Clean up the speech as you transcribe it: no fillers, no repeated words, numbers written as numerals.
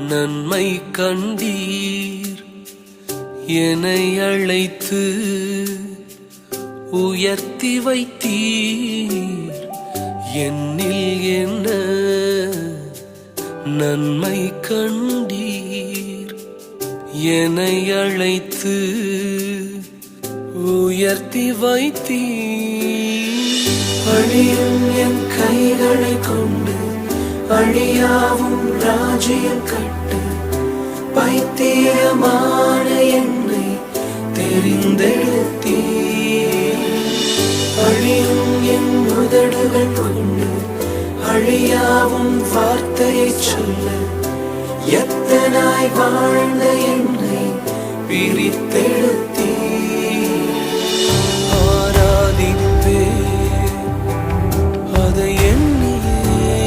நன்மை கண்டீர். என்னை அழைத்து உயர்த்தி வைத்தீர். என்னில் என்ன நன்மை கண்டீர். என்னை அழைத்து உயர்த்தி வைத்தீர். அழியும் என் கைகளை கொண்டு அழியாவும் ராஜ்யம் கட்டு. பைத்தியமான என்னை தெரிந்தெடுத்தீர். அழியும் என் உதடுகள் கொண்டு அழியாவும் வார்த்தையை சொல்ல எத்தனாய் வாழ்ந்த என்னை பிரித்தெடுத்தீர்.